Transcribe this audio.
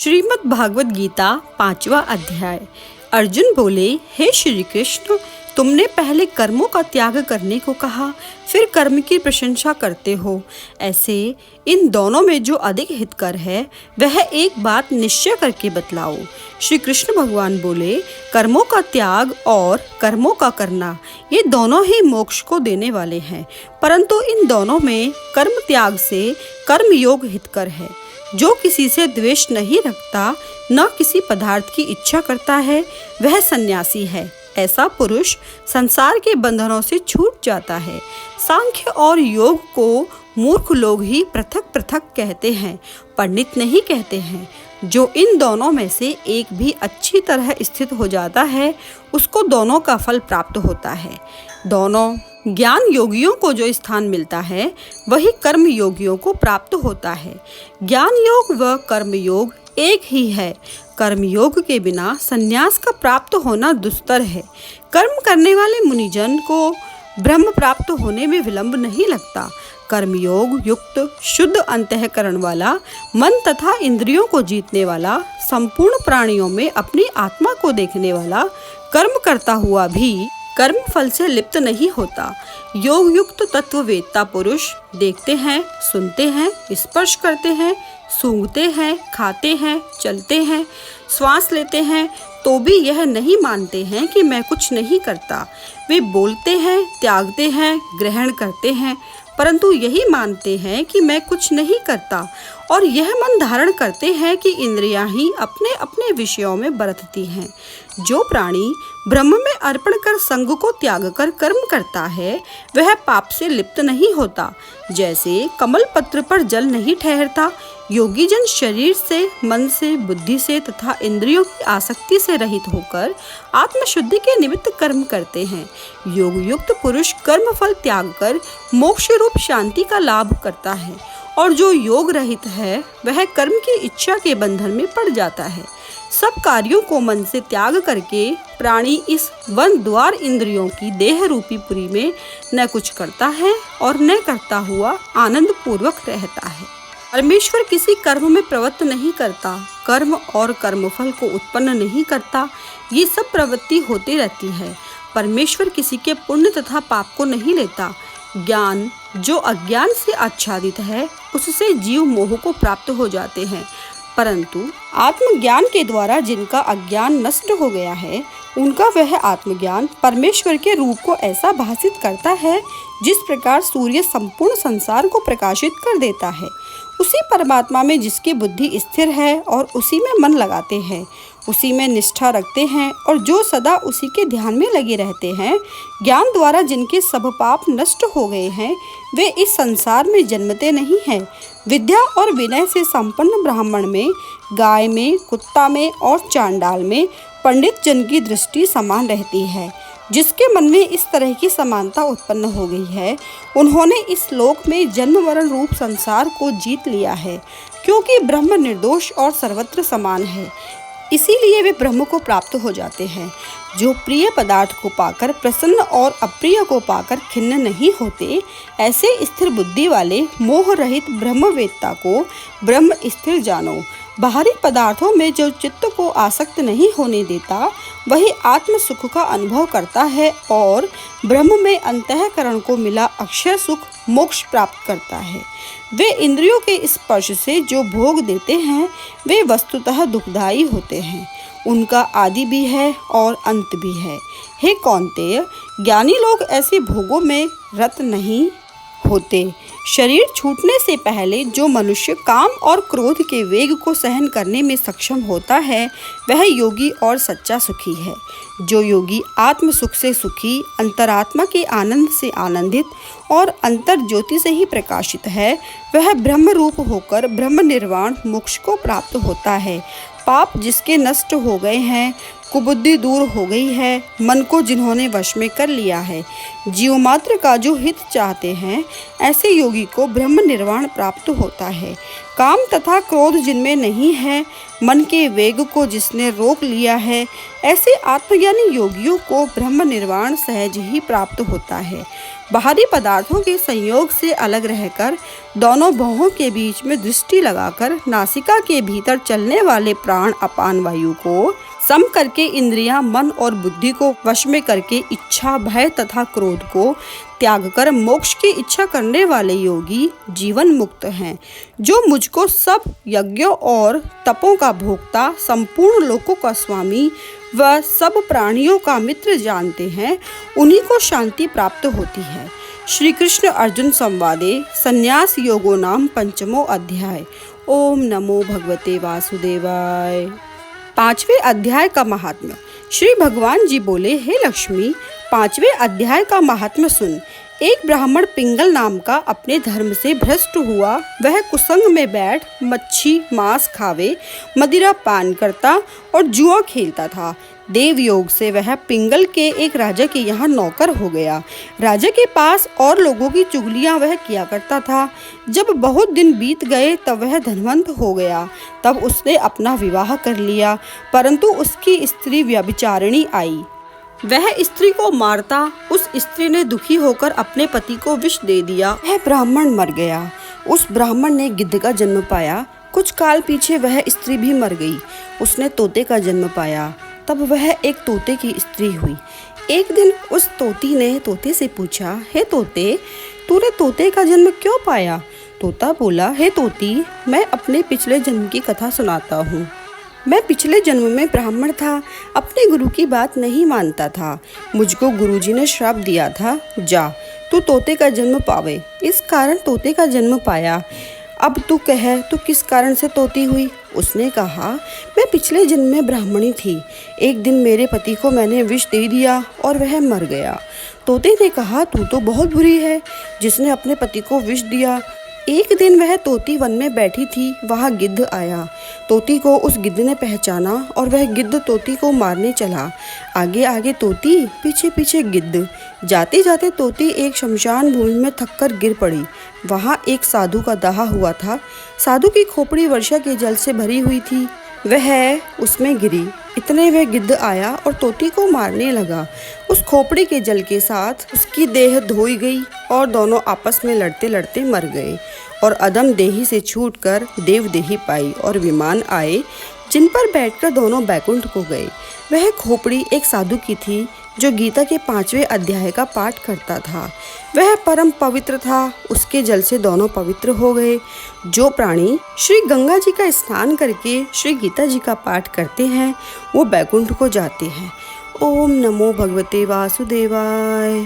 श्रीमद् भागवत गीता 5वां अध्याय। अर्जुन बोले, हे श्री कृष्ण, तुमने पहले कर्मों का त्याग करने को कहा, फिर कर्म की प्रशंसा करते हो। ऐसे इन दोनों में जो अधिक हितकर है वह एक बात निश्चय करके बतलाओ। श्री कृष्ण भगवान बोले, कर्मों का त्याग और कर्मों का करना ये दोनों ही मोक्ष को देने वाले हैं, परंतु इन दोनों में कर्म त्याग से कर्म योग हितकर है। जो किसी से द्वेष नहीं रखता, न किसी पदार्थ की इच्छा करता है, वह सन्यासी है। ऐसा पुरुष संसार के बंधनों से छूट जाता है। सांख्य और योग को मूर्ख लोग ही पृथक पृथक कहते हैं, पंडित नहीं कहते हैं। जो इन दोनों में से एक भी अच्छी तरह स्थित हो जाता है, उसको दोनों का फल प्राप्त होता है। दोनों ज्ञान योगियों को जो स्थान मिलता है, वही कर्म योगियों को प्राप्त होता है। ज्ञान योग व कर्म योग एक ही है। कर्म योग के बिना संन्यास का प्राप्त होना दुस्तर है। कर्म करने वाले मुनिजन को ब्रह्म प्राप्त होने में विलंब नहीं लगता। कर्मयोग युक्त शुद्ध अंतःकरण वाला, मन तथा इंद्रियों को जीतने वाला, संपूर्ण प्राणियों में अपनी आत्मा को देखने वाला, कर्म करता हुआ भी कर्म फल से लिप्त नहीं होता। योग युक्त तत्ववेत्ता पुरुष देखते हैं, सुनते हैं, स्पर्श करते हैं, सूंघते हैं, खाते हैं, चलते हैं, श्वास लेते हैं, तो भी यह नहीं मानते हैं कि मैं कुछ नहीं करता। वे बोलते हैं, त्यागते हैं, ग्रहण करते हैं, परंतु यही मानते हैं कि मैं कुछ नहीं करता, और यह मन धारण करते हैं कि इंद्रियां ही अपने अपने विषयों में बरतती हैं। जो प्राणी ब्रह्म में अर्पण कर संग को त्याग कर कर्म करता है, वह पाप से लिप्त नहीं होता। जैसे कमल पत्र पर जल नहीं ठहरता, योगी जन शरीर से, मन से, बुद्धि से तथा इंद्रियों की आसक्ति से रहित होकर आत्मशुद्धि के निमित्त कर्म करते हैं। योग युक्त पुरुष कर्म फल त्याग कर मोक्ष रूप शांति का लाभ करता है, और जो योग रहित है वह कर्म की इच्छा के बंधन में पड़ जाता है। सब कार्यों को मन से त्याग करके प्राणी इस वन द्वार इंद्रियों की देह रूपी पुरी में न कुछ करता है और न करता हुआ आनंद पूर्वक रहता है। परमेश्वर किसी कर्म में प्रवृत्त नहीं करता, कर्म और कर्मफल को उत्पन्न नहीं करता। ये सब प्रवृत्ति होती रहती है। परमेश्वर किसी के पुण्य तथा पाप को नहीं लेता। ज्ञान जो अज्ञान से आच्छादित है, उससे जीव मोह को प्राप्त हो जाते हैं, परंतु आत्मज्ञान के द्वारा जिनका अज्ञान नष्ट हो गया है, उनका वह आत्मज्ञान परमेश्वर के रूप को ऐसा भासित करता है, जिस प्रकार सूर्य संपूर्ण संसार को प्रकाशित कर देता है। उसी परमात्मा में जिसकी बुद्धि स्थिर है और उसी में मन लगाते हैं, उसी में निष्ठा रखते हैं, और जो सदा उसी के ध्यान में लगे रहते हैं, ज्ञान द्वारा जिनके सब पाप नष्ट हो गए हैं, वे इस संसार में जन्मते नहीं हैं। विद्या और विनय से संपन्न ब्राह्मण में, गाय में, कुत्ता में और चांडाल में पंडित जन की दृष्टि समान रहती है। जिसके मन में इस तरह की समानता उत्पन्न हो गई है, उन्होंने इस लोक में जन्म मरण रूप संसार को जीत लिया है, क्योंकि ब्रह्म निर्दोष और सर्वत्र समान है। इसीलिए वे ब्रह्म को प्राप्त हो जाते हैं। जो प्रिय पदार्थ को पाकर प्रसन्न और अप्रिय को पाकर खिन्न नहीं होते, ऐसे स्थिर बुद्धि वाले मोह रहित ब्रह्मवेत्ता को ब्रह्म स्थिर जानो। बाहरी पदार्थों में जो चित्त को आसक्त नहीं होने देता, वही आत्म सुख का अनुभव करता है और ब्रह्म में अंतःकरण को मिला अक्षय सुख मोक्ष प्राप्त करता है। वे इंद्रियों के स्पर्श से जो भोग देते हैं, वे वस्तुतः दुखदायी होते हैं। उनका आदि भी है और अंत भी है। हे कौन्तेय, ज्ञानी लोग ऐसे भोगों में रत नहीं होते। शरीर छूटने से पहले जो मनुष्य काम और क्रोध के वेग को सहन करने में सक्षम होता है, वह योगी और सच्चा सुखी है। जो योगी आत्म सुख से सुखी, अंतरात्मा के आनंद से आनंदित और अंतर ज्योति से ही प्रकाशित है, वह ब्रह्म रूप होकर ब्रह्म निर्वाण मोक्ष को प्राप्त होता है। पाप जिसके नष्ट हो गए हैं, कुबुद्धि दूर हो गई है, मन को जिन्होंने वश में कर लिया है। जीव मात्र का जो हित चाहते हैं, ऐसे योगी को ब्रह्म निर्वाण प्राप्त होता है। काम तथा क्रोध जिनमें नहीं है, मन के वेग को जिसने रोक लिया है, ऐसे आत्मज्ञानी योगियों को ब्रह्म निर्वाण सहज ही प्राप्त होता है। बाहरी पदार्थों के संयोग से अलग रहकर दोनों भौहों के बीच में दृष्टि लगाकर नासिका के भीतर चलने वाले प्राण अपान वायु को सम करके इंद्रियां, मन और बुद्धि को वश में करके इच्छा, भय तथा क्रोध को त्याग कर मोक्ष की इच्छा करने वाले योगी जीवन मुक्त हैं। जो मुझको सब यज्ञों और तपों का भोक्ता, संपूर्ण लोकों का स्वामी व सब प्राणियों का मित्र जानते हैं, उन्हीं को शांति प्राप्त होती है। श्री कृष्ण अर्जुन संवादे संन्यास योगो नाम पंचमो अध्याय। ओम नमो भगवते वासुदेवाय। 5वें अध्याय का महात्म्य। श्री भगवान जी बोले, हे लक्ष्मी, 5वें अध्याय का महात्म्य सुन। एक ब्राह्मण पिंगल नाम का अपने धर्म से भ्रष्ट हुआ। वह कुसंग में बैठ मच्छी मांस खावे, मदिरा पान करता और जुआ खेलता था। देव योग से वह पिंगल के एक राजा के यहाँ नौकर हो गया। राजा के पास और लोगों की चुगलियां वह किया करता था। जब बहुत दिन बीत गए तब वह धनवंत हो गया। तब उसने अपना विवाह कर लिया, परंतु उसकी स्त्री व्यभिचारिणी आई। वह स्त्री को मारता। उस स्त्री ने दुखी होकर अपने पति को विष दे दिया। वह ब्राह्मण मर गया। उस ब्राह्मण ने गिद्ध का जन्म पाया। कुछ काल पीछे वह स्त्री भी मर गई। उसने तोते का जन्म पाया। तब वह एक तोते की स्त्री हुई। एक दिन उस तोती ने तोते से पूछा, हे तोते, तूने तोते का जन्म क्यों पाया? तोता बोला, हे तोती, मैं अपने पिछले जन्म की कथा सुनाता हूँ। मैं पिछले जन्म में ब्राह्मण था, अपने गुरु की बात नहीं मानता था। मुझको गुरुजी ने श्राप दिया था, जा तू तोते का जन्म पावे। इस कारण तोते का जन्म पाया। अब तू कह, तू किस कारण से तोती हुई? उसने कहा, मैं पिछले जन्म में ब्राह्मणी थी। एक दिन मेरे पति को मैंने विष दे दिया और वह मर गया। तोते ने कहा, तू तो बहुत बुरी है जिसने अपने पति को विष दिया। एक दिन वह तोती वन में बैठी थी, वहाँ गिद्ध आया। तोती को उस गिद्ध ने पहचाना और वह गिद्ध तोती को मारने चला। आगे आगे तोती, पीछे पीछे गिद्ध। जाते जाते तोती एक शमशान भूमि में थककर गिर पड़ी। वहाँ एक साधु का दाह हुआ था। साधु की खोपड़ी वर्षा के जल से भरी हुई थी। वह उसमें गिरी। इतने वह गिद्ध आया और तोती को मारने लगा। उस खोपड़ी के जल के साथ उसकी देह धोई गई और दोनों आपस में लड़ते लड़ते मर गए और अदम देही से छूटकर देव देही पाई और विमान आए, जिन पर बैठकर दोनों बैकुंठ को गए। वह खोपड़ी एक साधु की थी जो गीता के 5वें अध्याय का पाठ करता था। वह परम पवित्र था। उसके जल से दोनों पवित्र हो गए। जो प्राणी श्री गंगा जी का स्नान करके श्री गीता जी का पाठ करते हैं, वो बैकुंठ को जाते हैं। ओम नमो भगवते वासुदेवाय।